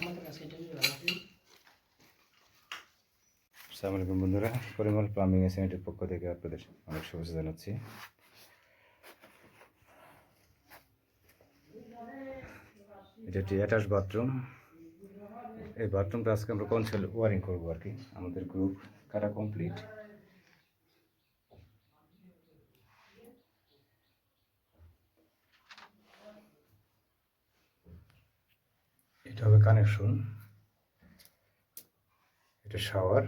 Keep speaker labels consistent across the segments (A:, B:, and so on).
A: আসসালামু আলাইকুম বন্ধুরা, পরিমল প্লাম্বিং এর পক্ষ থেকে আপনাদের অনেক শুভেচ্ছা জানাচ্ছি। এটা একটি অ্যাটাচ বাথরুম। এই বাথরুমটা আজকে আমরা কনসেল ওয়ারিং করবো আর কি। আমাদের গ্রুপ কাটা কমপ্লিট। এটা হবে কানেকশন, এটা শাওয়ার,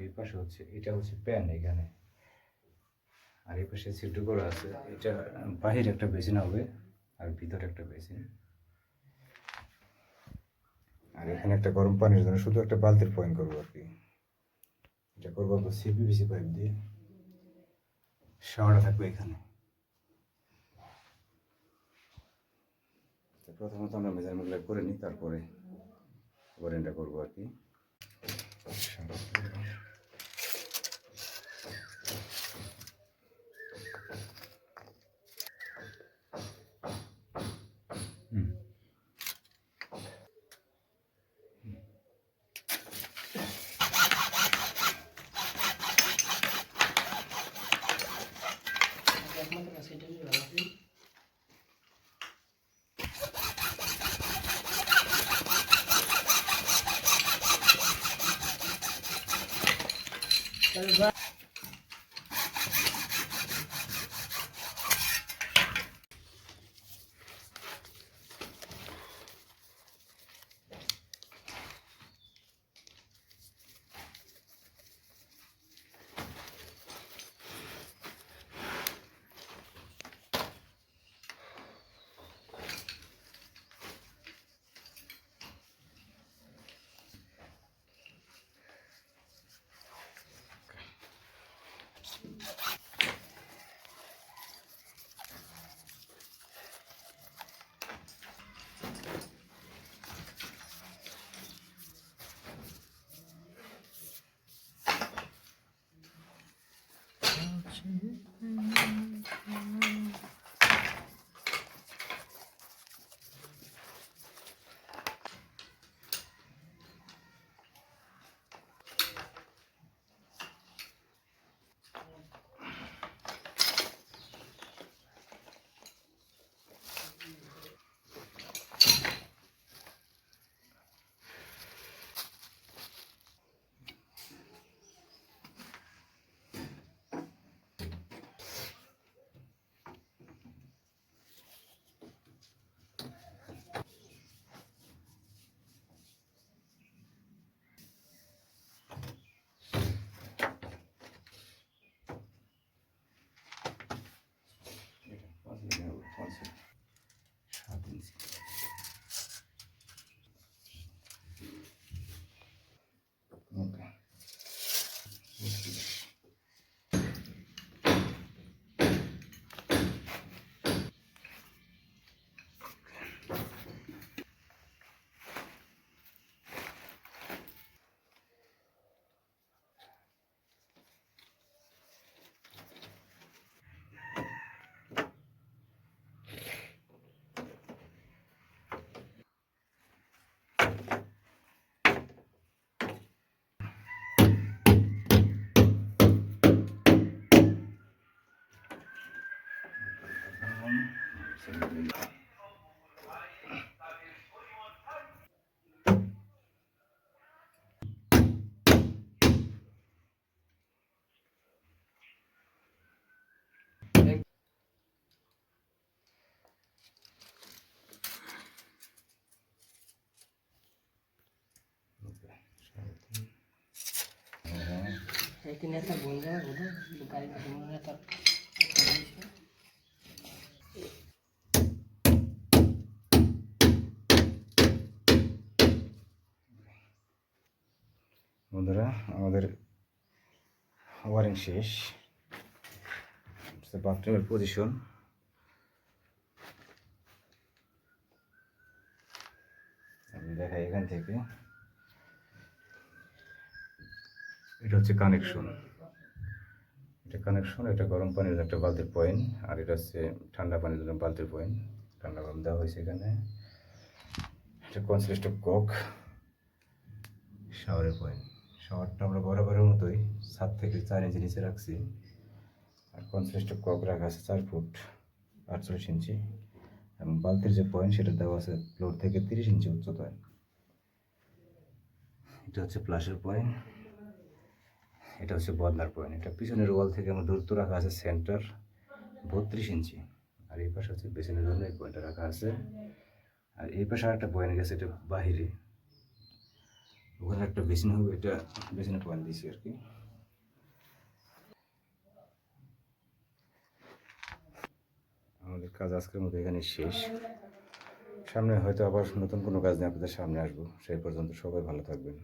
A: এই পাশে হচ্ছে এটা হচ্ছে প্যান এখানে, আর এই পাশে সিটু করা আছে। এটা বাহিরে একটা বেসিন হবে আর ভিতরে একটা বেসিন, আর এখানে একটা গরম পানির জন্য শুধু একটা বালতির পয়েন্ট করবো আর কি। এটা করবো আমরা সিপিভিসি পাইপ দিয়ে। শাওয়ারটা থাকবে এখানে। প্রথমত আমরা মেজারমেন্টগুলো করে নিই, তারপরে ওয়ারেন্টটা করবো আর কি।
B: एक नेता बोल रहा है उधर दुकान में बोल रहा था।
A: বন্ধুরা, আমাদের ওয়ারিং শেষ। বাথরুমের পজিশন আমি দেখাই এখান থেকে। এটা হচ্ছে কানেকশন, এটা গরম পানির একটা বালতির পয়েন্ট, আর এটা হচ্ছে ঠান্ডা পানির জন্য বালতির পয়েন্ট। ঠান্ডা গরম দেওয়া হয়েছে এখানে। এটা কনসিস্ট অফ কক শাওয়ারের পয়েন্ট। শাওয়ারটা আমরা বরাবরের মতোই 7 থেকে 4 ইঞ্চি নিচে রাখছি। আর কনসিস্ট অফ কক রাখা আছে 4 ফুট 48 ইঞ্চি, এবং বালতির যে পয়েন্ট সেটা দেওয়া আছে ফ্লোর থেকে 30 ইঞ্চি উচ্চতায়। এটা হচ্ছে প্লাসের পয়েন্ট, এটা হচ্ছে বদনার পয়েন্ট। এটা পিছনের ওয়াল থেকে আমার দূরত্ব রাখা আছে সেন্টার 32 ইঞ্চি। আর এই পাশে হচ্ছে বেসিনের জন্য এই পয়েন্টটা রাখা আছে। আর এই পাশে একটা পয়েন্ট গেছে, এটা বাহিরে, ওখানে একটা বেসিন হবে, এটা বেসিনের পয়েন্ট দিয়েছি আর কি। আমাদের কাজ আজকের মতো এখানে শেষ। সামনে হয়তো আবার নতুন কোনো কাজ নিয়ে আপনাদের সামনে আসবো। সেই পর্যন্ত সবাই ভালো থাকবেন।